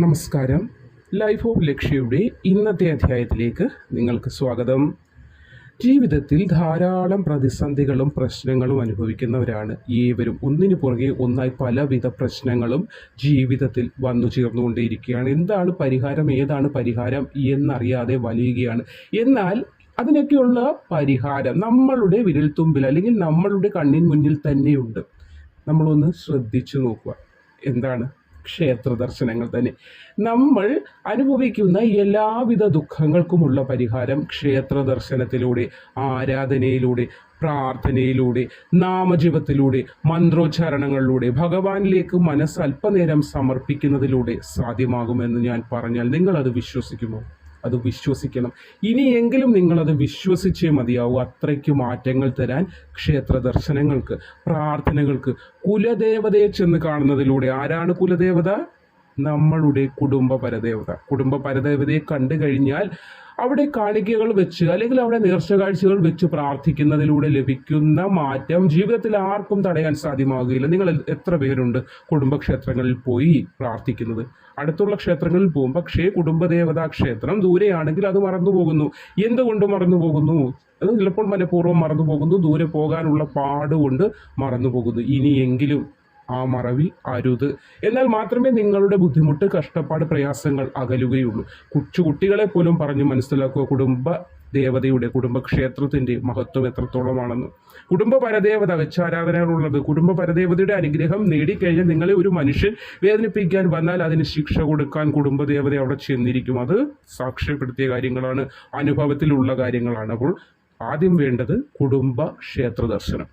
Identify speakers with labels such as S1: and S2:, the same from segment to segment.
S1: നമസ്കാരം. Life of ലക്ഷ്യയുടെ ഇന്നത്തെ അധ്യായത്തിലേക്ക് നിങ്ങൾക്ക് സ്വാഗതം. ജീവിതത്തിൽ ധാരാളം പ്രതിസന്ധികളും പ്രശ്നങ്ങളും അനുഭവിക്കുന്നവരാണ് ഏവരും. ഒന്നിനു പുറകെ ഒന്നായി പലവിധ പ്രശ്നങ്ങളും ജീവിതത്തിൽ വന്നു ചേർന്നുകൊണ്ടേയിരിക്കുകയാണ്. എന്താണ് പരിഹാരം, ഏതാണ് പരിഹാരം എന്നറിയാതെ വലയുകയാണ്. എന്നാൽ അതിനൊക്കെയുള്ള പരിഹാരം നമ്മളുടെ വിരൽത്തുമ്പിൽ അല്ലെങ്കിൽ നമ്മളുടെ കണ്ണിൻ മുന്നിൽ തന്നെയുണ്ട്. നമ്മളൊന്ന് ശ്രദ്ധിച്ചു നോക്കുക. എന്താണ്? ക്ഷേത്ര ദർശനങ്ങൾ തന്നെ. നമ്മൾ അനുഭവിക്കുന്ന എല്ലാവിധ ദുഃഖങ്ങൾക്കുമുള്ള പരിഹാരം ക്ഷേത്ര ദർശനത്തിലൂടെ, ആരാധനയിലൂടെ, പ്രാർത്ഥനയിലൂടെ, നാമജപത്തിലൂടെ, മന്ത്രോച്ചാരണങ്ങളിലൂടെ, ഭഗവാനിലേക്ക് മനസ്സ് അല്പനേരം സമർപ്പിക്കുന്നതിലൂടെ സാധ്യമാകുമെന്ന് ഞാൻ പറഞ്ഞാൽ നിങ്ങളത് വിശ്വസിക്കുമോ? അത് വിശ്വസിക്കണം. ഇനിയെങ്കിലും നിങ്ങളത് വിശ്വസിച്ചേ മതിയാവൂ. അത്രയ്ക്ക് മാറ്റങ്ങൾ തരാൻ ക്ഷേത്ര ദർശനങ്ങൾക്ക്, പ്രാർത്ഥനകൾക്ക്, കുലദേവതയെ ചെന്ന് കാണുന്നതിലൂടെ. ആരാണ് കുലദേവത? നമ്മളുടെ കുടുംബ പരദേവത. കുടുംബ പരദേവതയെ കണ്ടു കഴിഞ്ഞാൽ അവിടെ കാണിക്കകൾ വെച്ച് അല്ലെങ്കിൽ അവിടെ നേർച്ച കാഴ്ചകൾ വെച്ച് പ്രാർത്ഥിക്കുന്നതിലൂടെ ലഭിക്കുന്ന മാറ്റം ജീവിതത്തിൽ ആർക്കും തടയാൻ സാധ്യമാകുകയില്ല. നിങ്ങൾ എത്ര പേരുണ്ട് കുടുംബക്ഷേത്രങ്ങളിൽ പോയി പ്രാർത്ഥിക്കുന്നത്? അടുത്തുള്ള ക്ഷേത്രങ്ങളിൽ പോകും, പക്ഷേ കുടുംബദേവതാ ക്ഷേത്രം ദൂരെയാണെങ്കിൽ അത് മറന്നുപോകുന്നു. എന്തുകൊണ്ട് മറന്നുപോകുന്നു? അത് ചിലപ്പോൾ മനഃപൂർവ്വം മറന്നുപോകുന്നു, ദൂരെ പോകാനുള്ള പാടുകൊണ്ട് മറന്നുപോകുന്നു. ഇനിയെങ്കിലും ആ മറവി അരുത്. എന്നാൽ മാത്രമേ നിങ്ങളുടെ ബുദ്ധിമുട്ട്, കഷ്ടപ്പാട്, പ്രയാസങ്ങൾ അകലുകയുള്ളൂ. കുട്ടികളെ പോലും പറഞ്ഞ് മനസ്സിലാക്കുക കുടുംബ ദേവതയുടെ, കുടുംബക്ഷേത്രത്തിൻ്റെ മഹത്വം എത്രത്തോളമാണെന്ന്. കുടുംബ പരദേവത വെച്ചാരാധനകളുള്ളത്. കുടുംബ പരദേവതയുടെ അനുഗ്രഹം നേടിക്കഴിഞ്ഞാൽ നിങ്ങളെ ഒരു മനുഷ്യൻ വേദനിപ്പിക്കാൻ വന്നാൽ അതിന് ശിക്ഷ കൊടുക്കാൻ കുടുംബദേവത അവിടെ ചെന്നിരിക്കും. അത് സാക്ഷ്യപ്പെടുത്തിയ കാര്യങ്ങളാണ്, അനുഭവത്തിലുള്ള കാര്യങ്ങളാണ്. അപ്പോൾ ആദ്യം വേണ്ടത് കുടുംബ ക്ഷേത്ര ദർശനം.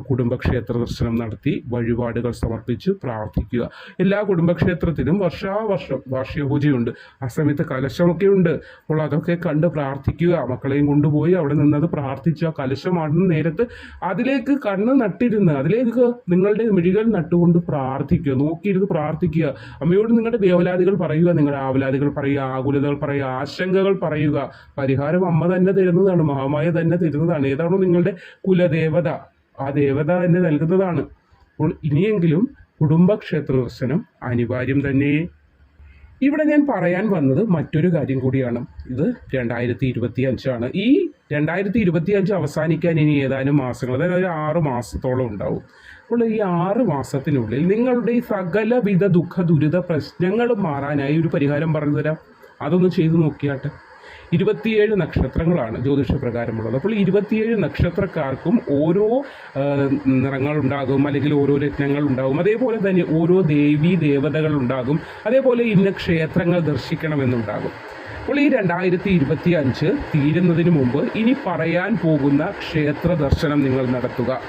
S1: കുടുംബക്ഷേത്ര ദർശനം നടത്തി വഴിപാടുകൾ സമർപ്പിച്ച് പ്രാർത്ഥിക്കുക. എല്ലാ കുടുംബക്ഷേത്രത്തിലും വർഷാവർഷം വാർഷിക പൂജയുണ്ട്. ആ സമയത്ത് കലശമൊക്കെ ഉണ്ട്. അപ്പോൾ അതൊക്കെ കണ്ട് പ്രാർത്ഥിക്കുക. മക്കളെയും കൊണ്ടുപോയി അവിടെ നിന്നത് പ്രാർത്ഥിച്ച് ആ കലശമാടുന്ന നേരത്ത് അതിലേക്ക് കണ്ണ് നട്ടിരുന്ന് അതിലേക്ക് നിങ്ങളുടെ മിഴികൾ നട്ടുകൊണ്ട് പ്രാർത്ഥിക്കുക. നോക്കിയിരുന്ന് പ്രാർത്ഥിക്കുക. അമ്മയോട് നിങ്ങളുടെ വേവലാതികൾ പറയുക, നിങ്ങളുടെ ആവലാതികൾ പറയുക, ആകുലതകൾ പറയുക, ആശങ്കകൾ പറയുക. പരിഹാരം അമ്മ തന്നെ തരുന്നതാണ്, മഹാമായ തന്നെ തരുന്നതാണ്. ഏതാണോ നിങ്ങളുടെ കുലദേവത, ആ ദേവത തന്നെ നൽകുന്നതാണ്. അപ്പോൾ ഇനിയെങ്കിലും കുടുംബക്ഷേത്ര ദർശനം അനിവാര്യം തന്നെ. ഇവിടെ ഞാൻ പറയാൻ വന്നത് മറ്റൊരു കാര്യം കൂടിയാണ്. ഇത് 2025 ഈ 2025 അവസാനിക്കാൻ ഇനി ഏതാനും മാസങ്ങൾ, അതായത് 6 മാസത്തോളം ഉണ്ടാവും. അപ്പോൾ ഈ 6 മാസത്തിനുള്ളിൽ നിങ്ങളുടെ ഈ സകലവിധ ദുഃഖ ദുരിത പ്രശ്നങ്ങളും മാറാനായി ഒരു പരിഹാരം പറഞ്ഞു തരാം. അതൊന്ന് ചെയ്തു നോക്കിയാട്ടെ. 27 നക്ഷത്രങ്ങളാണ് ജ്യോതിഷപ്രകാരമുള്ളത്. അപ്പോൾ 27 നക്ഷത്രക്കാർക്കും ഓരോ നിറങ്ങൾ ഉണ്ടാകും, അല്ലെങ്കിൽ ഓരോ രത്നങ്ങൾ ഉണ്ടാകും. അതേപോലെ തന്നെ ഓരോ ദേവീ ദേവതകൾ ഉണ്ടാകും. അതേപോലെ ഇന്ന ക്ഷേത്രങ്ങൾ ദർശിക്കണമെന്നുണ്ടാകും. അപ്പോൾ ഈ 2025 തീരുന്നതിന് മുമ്പ് ഇനി പറയാൻ പോകുന്ന ക്ഷേത്ര ദർശനം നിങ്ങൾ നടത്തുക.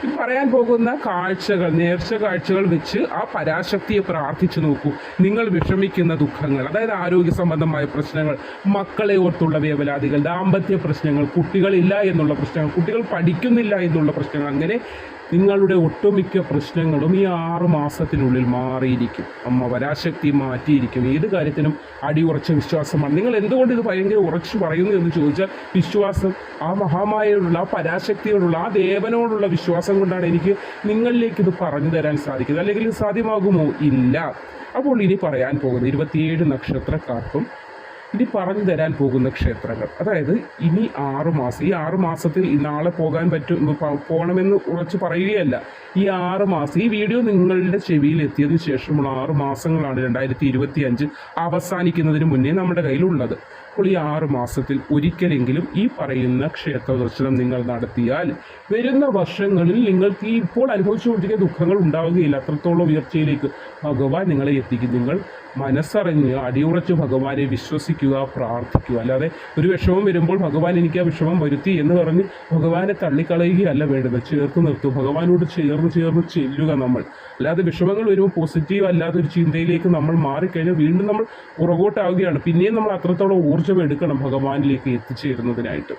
S1: ഈ പറയാൻ പോകുന്ന കാഴ്ചകൾ, നേർച്ച കാഴ്ചകൾ വെച്ച് ആ പരാശക്തിയെ പ്രാർത്ഥിച്ചു നോക്കൂ. നിങ്ങൾ വിഷമിക്കുന്ന ദുഃഖങ്ങൾ, അതായത് ആരോഗ്യ സംബന്ധമായ പ്രശ്നങ്ങൾ, മക്കളെ ഓർത്തുള്ള വേവലാതികൾ, ദാമ്പത്യ പ്രശ്നങ്ങൾ, കുട്ടികളില്ല എന്നുള്ള പ്രശ്നങ്ങൾ, കുട്ടികൾ പഠിക്കുന്നില്ല എന്നുള്ള പ്രശ്നങ്ങൾ, അങ്ങനെ നിങ്ങളുടെ ഒട്ടുമിക്ക പ്രശ്നങ്ങളും ഈ 6 മാസത്തിനുള്ളിൽ മാറിയിരിക്കും. അമ്മ പരാശക്തി മാറ്റിയിരിക്കും. ഏത് കാര്യത്തിനും അടിയുറച്ച വിശ്വാസമാണ്. നിങ്ങൾ എന്തുകൊണ്ട് ഇത് ഭയങ്കര ഉറച്ചു പറയുന്നു എന്ന് ചോദിച്ചാൽ, വിശ്വാസം, ആ മഹാമായയോടുള്ള, ആ പരാശക്തിയോടുള്ള, ആ ദേവനോടുള്ള വിശ്വാസം കൊണ്ടാണ് എനിക്ക് നിങ്ങളിലേക്ക് ഇത് പറഞ്ഞു തരാൻ സാധിക്കുന്നത്. അല്ലെങ്കിൽ ഇത് സാധ്യമാകുമോ? ഇല്ല. അപ്പോൾ ഇനി പറയാൻ പോകുന്ന 27 നക്ഷത്രക്കാർക്കും ഇനി പറഞ്ഞു തരാൻ പോകുന്ന ക്ഷേത്രങ്ങൾ, അതായത് ഇനി 6 മാസം, ഈ 6 മാസത്തിൽ നാളെ പോകാൻ പോകണമെന്ന് ഉറച്ച് പറയുകയല്ല. ഈ 6 മാസം, ഈ വീഡിയോ നിങ്ങളുടെ ചെവിയിൽ എത്തിയതിനു ശേഷമുള്ള 6 മാസങ്ങളാണ് 2025 അവസാനിക്കുന്നതിന് മുന്നേ നമ്മുടെ കയ്യിലുള്ളത്. അപ്പോൾ ഈ 6 മാസത്തിൽ ഒരിക്കലെങ്കിലും ഈ പറയുന്ന ക്ഷേത്ര ദർശനം നിങ്ങൾ നടത്തിയാൽ വരുന്ന വർഷങ്ങളിൽ നിങ്ങൾക്ക് ഈ ഇപ്പോൾ അനുഭവിച്ചുകൊണ്ടിരിക്കുന്ന ദുഃഖങ്ങൾ ഉണ്ടാവുകയില്ല. അത്രത്തോളം ഉയർച്ചയിലേക്ക് ഭഗവാൻ നിങ്ങളെ എത്തിക്കും. നിങ്ങൾ മനസ്സറിഞ്ഞ് അടിയുറച്ച് ഭഗവാനെ വിശ്വസിക്കുക, പ്രാർത്ഥിക്കുക. അല്ലാതെ ഒരു വിഷമം വരുമ്പോൾ ഭഗവാൻ എനിക്ക് ആ വിഷമം വരുത്തി എന്ന് പറഞ്ഞ് ഭഗവാനെ തള്ളിക്കളയുകയല്ല വേണ്ടത്. ചേർത്ത് നിർത്തും. ഭഗവാനോട് ചേർന്ന് ചെല്ലുക നമ്മൾ. അല്ലാതെ വിഷമങ്ങൾ വരുമ്പോൾ പോസിറ്റീവ് അല്ലാതെ ഒരു ചിന്തയിലേക്ക് നമ്മൾ മാറിക്കഴിഞ്ഞാൽ വീണ്ടും നമ്മൾ പുറകോട്ടാവുകയാണ്. പിന്നെയും നമ്മൾ അത്രത്തോളം ഊർജ്ജം എടുക്കണം ഭഗവാനിലേക്ക് എത്തിച്ചേരുന്നതിനായിട്ട്.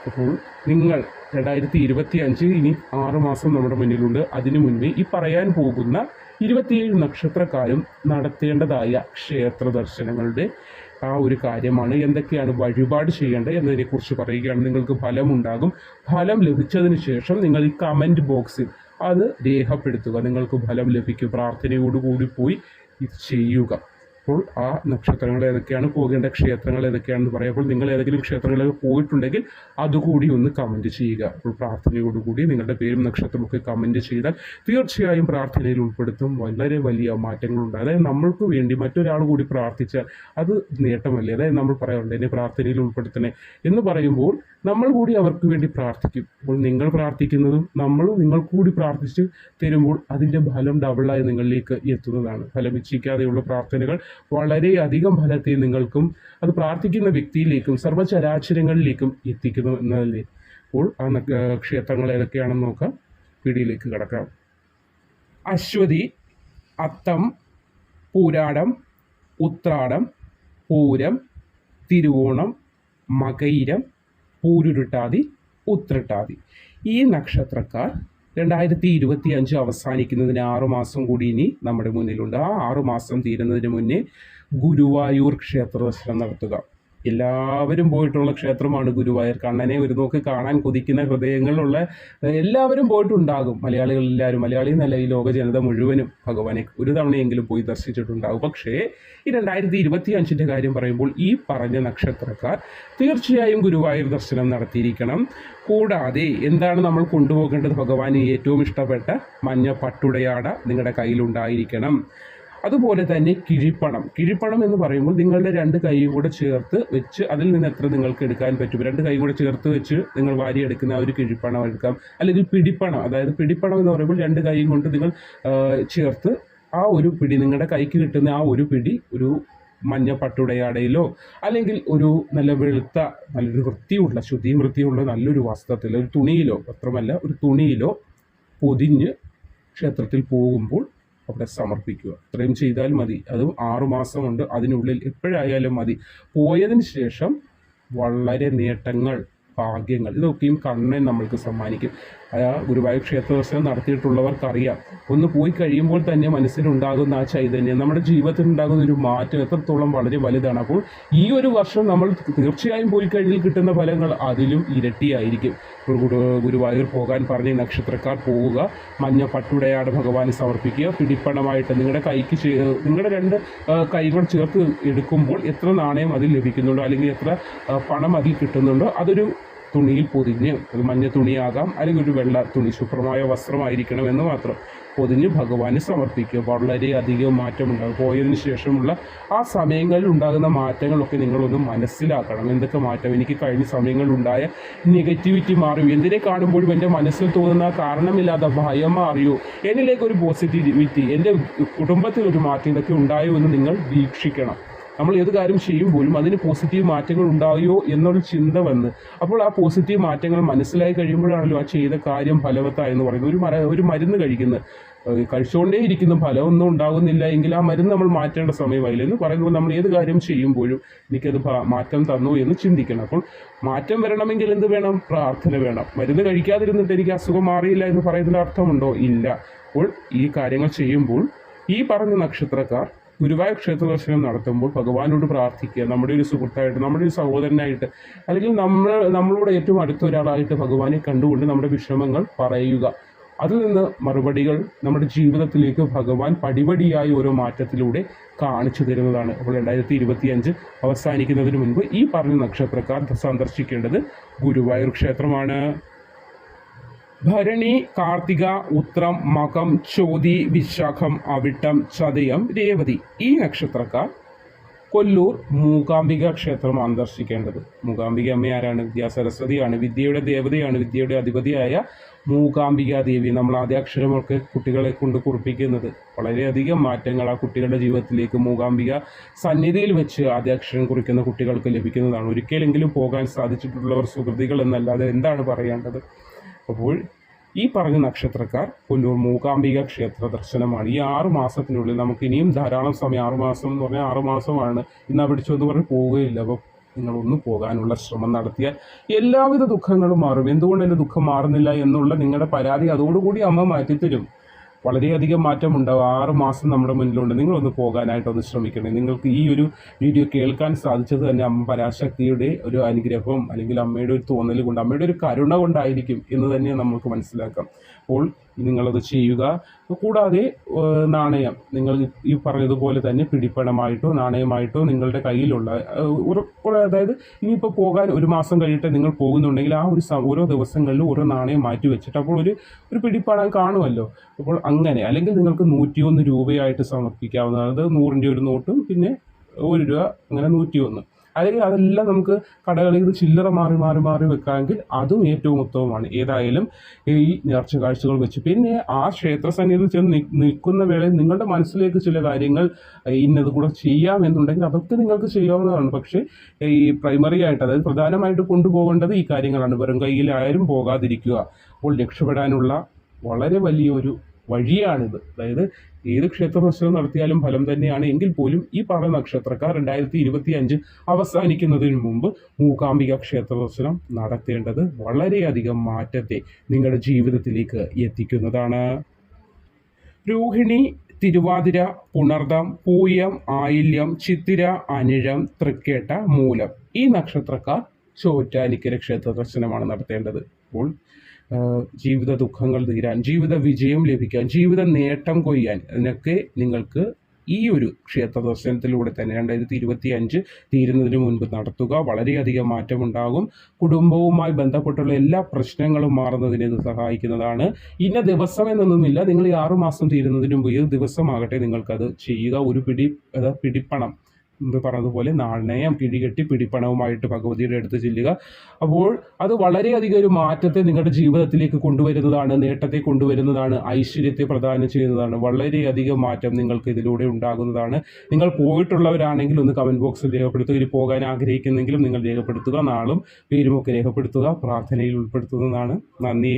S1: അപ്പോൾ നിങ്ങൾ 2025 ഇനി 6 മാസം നമ്മുടെ മുന്നിലുണ്ട്. അതിനു മുൻപേ ഈ പറയാൻ പോകുന്ന 27 നക്ഷത്രക്കാരും നടത്തേണ്ടതായ ക്ഷേത്ര ദർശനങ്ങളുടെ ആ ഒരു കാര്യമാണ്. എന്തൊക്കെയാണ് വഴിപാട് ചെയ്യേണ്ടത് എന്നതിനെക്കുറിച്ച് പറയുകയാണ്. നിങ്ങൾക്ക് ഫലമുണ്ടാകും. ഫലം ലഭിച്ചതിന് ശേഷം നിങ്ങൾ ഈ കമൻറ്റ് ബോക്സിൽ അത് രേഖപ്പെടുത്തുക. നിങ്ങൾക്ക് ഫലം ലഭിക്കും. പ്രാർത്ഥനയോടുകൂടി പോയി ഇത് ചെയ്യുക. അപ്പോൾ ആ നക്ഷത്രങ്ങൾ ഏതൊക്കെയാണ്, പോകേണ്ട ക്ഷേത്രങ്ങൾ ഏതൊക്കെയാണെന്ന് പറയാം. അപ്പോൾ നിങ്ങൾ ഏതെങ്കിലും ക്ഷേത്രങ്ങളിലൊക്കെ പോയിട്ടുണ്ടെങ്കിൽ അതുകൂടി ഒന്ന് കമൻറ്റ് ചെയ്യുക. അപ്പോൾ പ്രാർത്ഥനയോടുകൂടി നിങ്ങളുടെ പേരും നക്ഷത്രമൊക്കെ കമൻറ്റ് ചെയ്താൽ തീർച്ചയായും പ്രാർത്ഥനയിൽ ഉൾപ്പെടുത്തും. വളരെ വലിയ മാറ്റങ്ങളുണ്ട്. അതായത് നമ്മൾക്ക് വേണ്ടി മറ്റൊരാൾ കൂടി പ്രാർത്ഥിച്ചാൽ അത് നേട്ടമല്ലേ. അതായത് നമ്മൾ പറയാറുണ്ട് എന്നെ പ്രാർത്ഥനയിൽ ഉൾപ്പെടുത്തണേ എന്ന് പറയുമ്പോൾ നമ്മൾ കൂടി അവർക്ക് വേണ്ടി പ്രാർത്ഥിക്കും. അപ്പോൾ നിങ്ങൾ പ്രാർത്ഥിക്കുന്നതും നമ്മളും നിങ്ങൾക്ക് കൂടി പ്രാർത്ഥിച്ച് തരുമ്പോൾ അതിൻ്റെ ഫലം ഡബിളായി നിങ്ങളിലേക്ക് എത്തുന്നതാണ്. ഫലമിച്ഛിക്കാതെയുള്ള പ്രാർത്ഥനകൾ വളരെയധികം ഫലത്തെ നിങ്ങൾക്കും അത് പ്രാർത്ഥിക്കുന്ന വ്യക്തിയിലേക്കും സർവ്വചരാചരങ്ങളിലേക്കും എത്തിക്കുന്നു എന്നതല്ലേ. അപ്പോൾ ആ ക്ഷേത്രങ്ങൾ ഏതൊക്കെയാണെന്ന് നോക്കാം. വീഡിയോയിലേക്ക് കടക്കാം. അശ്വതി, അത്തം, പൂരാടം, ഉത്രാടം, പൂരം, തിരുവോണം, മകയിരം, പൂരുരുട്ടാതി, ഉത്രട്ടാതി. ഈ നക്ഷത്രക്കാർ 2025 അവസാനിക്കുന്നതിന് 6 മാസം കൂടി ഇനി നമ്മുടെ മുന്നിലുണ്ട്. ആ 6 മാസം തീരുന്നതിന് മുന്നേ ഗുരുവായൂർ ക്ഷേത്ര ദർശനം നടത്തുക. എല്ലാവരും പോയിട്ടുള്ള ക്ഷേത്രമാണ് ഗുരുവായൂർ. കണ്ണനെ ഒരു നോക്ക് കാണാൻ കൊതിക്കുന്ന ഹൃദയങ്ങളുള്ള എല്ലാവരും പോയിട്ടുണ്ടാകും. മലയാളികളെല്ലാവരും, മലയാളി എന്നല്ല ഈ ലോക ജനത മുഴുവനും ഭഗവാനെ ഒരു തവണയെങ്കിലും പോയി ദർശിച്ചിട്ടുണ്ടാകും. പക്ഷേ ഈ 2025 കാര്യം പറയുമ്പോൾ ഈ പറഞ്ഞ നക്ഷത്രക്കാർ തീർച്ചയായും ഗുരുവായൂർ ദർശനം നടത്തിയിരിക്കണം. കൂടാതെ എന്താണ് നമ്മൾ കൊണ്ടുപോകേണ്ടത്? ഭഗവാന് ഏറ്റവും ഇഷ്ടപ്പെട്ട മഞ്ഞ പട്ടുടയാട നിങ്ങളുടെ കയ്യിലുണ്ടായിരിക്കണം. അതുപോലെ തന്നെ കിഴിപ്പണം എന്ന് പറയുമ്പോൾ നിങ്ങളുടെ 2 കൈയും കൂടെ ചേർത്ത് വെച്ച് അതിൽ നിന്ന് എത്ര നിങ്ങൾക്ക് എടുക്കാൻ പറ്റും 2 കൈ കൂടെ ചേർത്ത് വെച്ച് നിങ്ങൾ വാരിയെടുക്കുന്ന ആ ഒരു കിഴിപ്പണം എടുക്കാം. അല്ലെങ്കിൽ പിടിപ്പണം, അതായത് പിടിപ്പണം എന്ന് പറയുമ്പോൾ 2 കൈയും കൊണ്ട് നിങ്ങൾ ചേർത്ത് ആ ഒരു പിടി, നിങ്ങളുടെ കൈക്ക് കിട്ടുന്ന ആ ഒരു പിടി ഒരു മഞ്ഞ പട്ടുടയാടയിലോ അല്ലെങ്കിൽ ഒരു നല്ല വെളുത്ത നല്ലൊരു വൃത്തിയുള്ള ശുദ്ധിയും വൃത്തിയുള്ള നല്ലൊരു വസ്ത്രത്തിൽ ഒരു തുണിയിലോ, വസ്ത്രമല്ല ഒരു തുണിയിലോ പൊതിഞ്ഞ് ക്ഷേത്രത്തിൽ പോകുമ്പോൾ അവിടെ സമർപ്പിക്കുക. ഇത്രയും ചെയ്താൽ മതി. അതും 6 മാസമുണ്ട്, അതിനുള്ളിൽ എപ്പോഴായാലും മതി. പോയതിന് ശേഷം വളരെ നേട്ടങ്ങൾ, ഭാഗ്യങ്ങൾ ഇതൊക്കെയും കണ്ണൻ നമ്മൾക്ക് സമ്മാനിക്കും. ഗുരുവായൂർ ക്ഷേത്ര ദർശനം നടത്തിയിട്ടുള്ളവർക്കറിയാം, ഒന്ന് പോയി കഴിയുമ്പോൾ തന്നെ മനസ്സിലുണ്ടാകുന്ന ആ ചൈതന്യം, നമ്മുടെ ജീവിതത്തിൽ ഉണ്ടാകുന്ന ഒരു മാറ്റം എത്രത്തോളം വളരെ വലുതാണ്. അപ്പോൾ ഈ ഒരു വർഷം നമ്മൾ തീർച്ചയായും പോയി കഴിഞ്ഞാൽ കിട്ടുന്ന ഫലങ്ങൾ അതിലും ഇരട്ടിയായിരിക്കും. ഗുരുവായൂർ പോകാൻ പറഞ്ഞ നക്ഷത്രക്കാർ പോവുക, മഞ്ഞ പട്ടുടയാട് ഭഗവാന് സമർപ്പിക്കുക. പിടിപ്പണമായിട്ട് നിങ്ങളുടെ കൈക്ക് നിങ്ങളുടെ 2 കൈകൾ ചേർത്ത് എടുക്കുമ്പോൾ എത്ര നാണയം അതിൽ ലഭിക്കുന്നുണ്ടോ അല്ലെങ്കിൽ എത്ര പണം അതിൽ കിട്ടുന്നുണ്ടോ അതൊരു തുണിയിൽ പൊതിഞ്ഞ്, അത് മഞ്ഞ തുണിയാകാം അല്ലെങ്കിൽ ഒരു വെള്ള തുണി, ശുഭ്രമായ വസ്ത്രമായിരിക്കണം എന്ന് മാത്രം, പൊതിഞ്ഞ് ഭഗവാന് സമർപ്പിക്കുക. വളരെയധികം മാറ്റമുണ്ടാകും. പോയതിന് ശേഷമുള്ള ആ സമയങ്ങളിൽ ഉണ്ടാകുന്ന മാറ്റങ്ങളൊക്കെ നിങ്ങളൊന്ന് മനസ്സിലാക്കണം. എന്തൊക്കെ മാറ്റം എനിക്ക് കഴിഞ്ഞ സമയങ്ങളിലുണ്ടായ നെഗറ്റിവിറ്റി മാറിയോ, എന്തിനെ കാണുമ്പോഴും എൻ്റെ മനസ്സിൽ തോന്നുന്ന കാരണമില്ലാത്ത ഭയം മാറിയോ, എന്നിലേക്കൊരു പോസിറ്റിവിറ്റി, എൻ്റെ കുടുംബത്തിൽ ഒരു മാറ്റം ഇതൊക്കെ ഉണ്ടായോ എന്ന് നിങ്ങൾ വീക്ഷിക്കണം. നമ്മൾ ഏത് കാര്യം ചെയ്യുമ്പോഴും അതിന് പോസിറ്റീവ് മാറ്റങ്ങൾ ഉണ്ടായോ എന്നൊരു ചിന്ത വന്ന്, അപ്പോൾ ആ പോസിറ്റീവ് മാറ്റങ്ങൾ മനസ്സിലായി കഴിയുമ്പോഴാണല്ലോ ആ ചെയ്ത കാര്യം ഫലവത്തായെന്ന് പറയുന്നത്. ഒരു മരുന്ന് കഴിച്ചുകൊണ്ടേ ഇരിക്കുന്ന ഫലമൊന്നും ഉണ്ടാകുന്നില്ല എങ്കിൽ ആ മരുന്ന് നമ്മൾ മാറ്റേണ്ട സമയമായില്ല എന്ന് പറയുമ്പോൾ നമ്മൾ ഏത് കാര്യം ചെയ്യുമ്പോഴും എനിക്കത് മാറ്റം തന്നു എന്ന് ചിന്തിക്കണം. അപ്പോൾ മാറ്റം വരണമെങ്കിൽ എന്ത് വേണം? പ്രാർത്ഥന വേണം. മരുന്ന് കഴിക്കാതിരുന്നിട്ട് എനിക്ക് അസുഖം മാറിയില്ല എന്ന് പറയുന്നതിൽ അർത്ഥമുണ്ടോ? ഇല്ല. അപ്പോൾ ഈ കാര്യങ്ങൾ ചെയ്യുമ്പോൾ ഈ പറഞ്ഞ നക്ഷത്രക്കാർ ഗുരുവായൂർ ക്ഷേത്ര ദർശനം നടത്തുമ്പോൾ ഭഗവാനോട് പ്രാർത്ഥിക്കുക. നമ്മുടെ ഒരു സുഹൃത്തായിട്ട്, നമ്മുടെ ഒരു സഹോദരനായിട്ട്, അല്ലെങ്കിൽ നമ്മളോട് ഏറ്റവും അടുത്ത ഒരാളായിട്ട് ഭഗവാനെ കണ്ടുകൊണ്ട് നമ്മുടെ വിഷമങ്ങൾ പറയുക. അതിൽ നിന്ന് മറുപടികൾ നമ്മുടെ ജീവിതത്തിലേക്ക് ഭഗവാൻ പടിപടിയായി ഓരോ മാറ്റത്തിലൂടെ കാണിച്ചു തരുന്നതാണ്. അപ്പോൾ 2025 അവസാനിക്കുന്നതിന് മുൻപ് ഈ പറഞ്ഞ നക്ഷത്രക്കാർ സന്ദർശിക്കേണ്ടത് ഗുരുവായൂർ ക്ഷേത്രമാണ്. ഭരണി, കാർത്തിക, ഉത്രം, മകം, ചോതി, വിശാഖം, അവിട്ടം, ചതയം, രേവതി ഈ നക്ഷത്രക്കാർ കൊല്ലൂർ മൂകാംബിക ക്ഷേത്രം സന്ദർശിക്കേണ്ടത്. മൂകാംബിക അമ്മ ആരാണ്? വിദ്യാസരസ്വതിയാണ്. വിദ്യയുടെ ദേവതയാണ്. വിദ്യയുടെ അധിപതിയായ മൂകാംബിക ദേവി. നമ്മൾ ആദ്യാക്ഷരമൊക്കെ കുട്ടികളെ കൊണ്ട് കുറിപ്പിക്കുന്നത് വളരെയധികം മാറ്റങ്ങൾ ആ കുട്ടികളുടെ ജീവിതത്തിലേക്ക് മൂകാംബിക സന്നിധിയിൽ വെച്ച് ആദ്യാക്ഷരം കുറിക്കുന്ന കുട്ടികൾക്ക് ലഭിക്കുന്നതാണ്. ഒരിക്കലെങ്കിലും പോകാൻ സാധിച്ചിട്ടുള്ളവർ സുഹൃതികൾ എന്നല്ലാതെ എന്താണ് പറയേണ്ടത്? അപ്പോൾ ഈ പറഞ്ഞ നക്ഷത്രക്കാർ കൊല്ലൂർ മൂകാംബിക ക്ഷേത്ര ദർശനമാണ്. ഈ 6 മാസത്തിനുള്ളിൽ നമുക്ക് ഇനിയും ധാരാളം സമയം, 6 മാസം എന്ന് പറഞ്ഞാൽ 6 മാസമാണ്. ഇന്ന് പിടിച്ചെന്ന് പറഞ്ഞ് പോവുകയില്ല. അപ്പോൾ നിങ്ങളൊന്ന് പോകാനുള്ള ശ്രമം നടത്തിയാൽ എല്ലാവിധ ദുഃഖങ്ങളും മാറും. എന്തുകൊണ്ട് എൻ്റെ ദുഃഖം മാറുന്നില്ല എന്നുള്ള നിങ്ങളുടെ പരാതി അതോടുകൂടി അമ്മ മാറ്റിത്തരും. വളരെയധികം മാറ്റമുണ്ടാവും. 6 മാസം നമ്മുടെ മുന്നിലുണ്ട്. നിങ്ങളൊന്ന് പോകാനായിട്ടൊന്ന് ശ്രമിക്കണേ. നിങ്ങൾക്ക് ഈ ഒരു വീഡിയോ കേൾക്കാൻ സാധിച്ചത് തന്നെ അമ്മ പരാശക്തിയുടെ ഒരു അനുഗ്രഹം അല്ലെങ്കിൽ അമ്മയുടെ ഒരു തോന്നൽ കൊണ്ട്, അമ്മയുടെ ഒരു കരുണ കൊണ്ടായിരിക്കും എന്ന് തന്നെ നമുക്ക് മനസ്സിലാക്കാം. അപ്പോൾ നിങ്ങളത് ചെയ്യുക. കൂടാതെ നാണയം ഈ പറഞ്ഞതുപോലെ തന്നെ പിടിപ്പണമായിട്ടോ നാണയമായിട്ടോ നിങ്ങളുടെ കയ്യിലുള്ള അതായത് ഇനിയിപ്പോൾ പോകാൻ ഒരു മാസം കഴിഞ്ഞിട്ട് നിങ്ങൾ പോകുന്നുണ്ടെങ്കിൽ ആ ഒരു ഓരോ ദിവസങ്ങളിലും ഓരോ നാണയം മാറ്റി വെച്ചിട്ട് അപ്പോൾ ഒരു പിടിപ്പണം കാണുമല്ലോ. അപ്പോൾ അങ്ങനെ അല്ലെങ്കിൽ നിങ്ങൾക്ക് 101 രൂപയായിട്ട് സമർപ്പിക്കാവുന്നതാണ്. അത് 100-ൻ്റെ ഒരു നോട്ടും പിന്നെ 1 രൂപ അങ്ങനെ 101. അല്ലെങ്കിൽ അതെല്ലാം നമുക്ക് കടകളിൽ നിന്ന് ചില്ലറ മാറി വെക്കാമെങ്കിൽ അതും ഏറ്റവും ഉത്തമമാണ്. ഏതായാലും ഈ നേർച്ച കാഴ്ചകൾ വെച്ച് പിന്നെ ആ ക്ഷേത്ര സന്നിധിയിൽ ചെന്ന് നിൽക്കുന്ന വേളയിൽ നിങ്ങളുടെ മനസ്സിലേക്ക് ചില കാര്യങ്ങൾ ഇന്നത് കൂടെ ചെയ്യാമെന്നുണ്ടെങ്കിൽ അതൊക്കെ നിങ്ങൾക്ക് ചെയ്യാവുന്നതാണ്. പക്ഷേ ഈ പ്രൈമറി ആയിട്ട് അതായത് പ്രധാനമായിട്ട് കൊണ്ടുപോകേണ്ടത് ഈ കാര്യങ്ങളാണ്. വെറും കയ്യിൽ ആരും പോകാതിരിക്കുക. അപ്പോൾ രക്ഷപ്പെടാനുള്ള വളരെ വലിയൊരു വഴിയാണിത്. അതായത് ഏത് ക്ഷേത്ര ദർശനം നടത്തിയാലും ഫലം തന്നെയാണ്. എങ്കിൽ പോലും ഈ പറഞ്ഞ നക്ഷത്രക്കാർ 2025 അവസാനിക്കുന്നതിന് മുമ്പ് മൂകാംബിക ക്ഷേത്ര ദർശനം നടത്തേണ്ടത് വളരെയധികം മാറ്റത്തെ നിങ്ങളുടെ ജീവിതത്തിലേക്ക് എത്തിക്കുന്നതാണ്. രോഹിണി, തിരുവാതിര, പുണർദം, പൂയം, ആയില്യം, ചിത്തിര, അനിഴം, തൃക്കേട്ട, മൂലം ഈ നക്ഷത്രക്കാർ ചോറ്റാനിക്കര ക്ഷേത്ര ദർശനമാണ് നടത്തേണ്ടത്. അപ്പോൾ ജീവിത ദുഃഖങ്ങൾ തീരാൻ, ജീവിത വിജയം ലഭിക്കാൻ, ജീവിത നേട്ടം കൊയ്യാൻ അതിനൊക്കെ നിങ്ങൾക്ക് ഈ ഒരു ക്ഷേത്ര ദർശനത്തിലൂടെ തന്നെ 2025 തീരുന്നതിന് മുൻപ് നടത്തുക. വളരെയധികം മാറ്റമുണ്ടാകും. കുടുംബവുമായി ബന്ധപ്പെട്ടുള്ള എല്ലാ പ്രശ്നങ്ങളും മാറുന്നതിന് ഇത് സഹായിക്കുന്നതാണ്. ഇന്ന ദിവസം എന്നൊന്നുമില്ല. നിങ്ങൾ ഈ 6 മാസം തീരുന്നതിന് മുമ്പ് ഏത് ദിവസമാകട്ടെ നിങ്ങൾക്കത് ചെയ്യുക. ഒരു പിടിപ്പണം പറഞ്ഞതുപോലെ നാണയം കിഴികെട്ടി പിടിപ്പണവുമായിട്ട് ഭഗവതിയുടെ അടുത്ത് ചെല്ലുക. അപ്പോൾ അത് വളരെയധികം ഒരു മാറ്റത്തെ നിങ്ങളുടെ ജീവിതത്തിലേക്ക് കൊണ്ടുവരുന്നതാണ്, നേട്ടത്തെ കൊണ്ടുവരുന്നതാണ്, ഐശ്വര്യത്തെ പ്രദാനം ചെയ്യുന്നതാണ്. വളരെയധികം മാറ്റം നിങ്ങൾക്ക് ഇതിലൂടെ ഉണ്ടാകുന്നതാണ്. നിങ്ങൾ പോയിട്ടുള്ളവരാണെങ്കിൽ ഒന്ന് കമൻറ്റ് ബോക്സിൽ രേഖപ്പെടുത്തുക. ഇനി പോകാൻ ആഗ്രഹിക്കുന്നെങ്കിലും നിങ്ങൾ രേഖപ്പെടുത്തുക. നാളും പേരുമൊക്കെ രേഖപ്പെടുത്തുക. പ്രാർത്ഥനയിൽ ഉൾപ്പെടുത്തുന്നതാണ്. നന്ദി.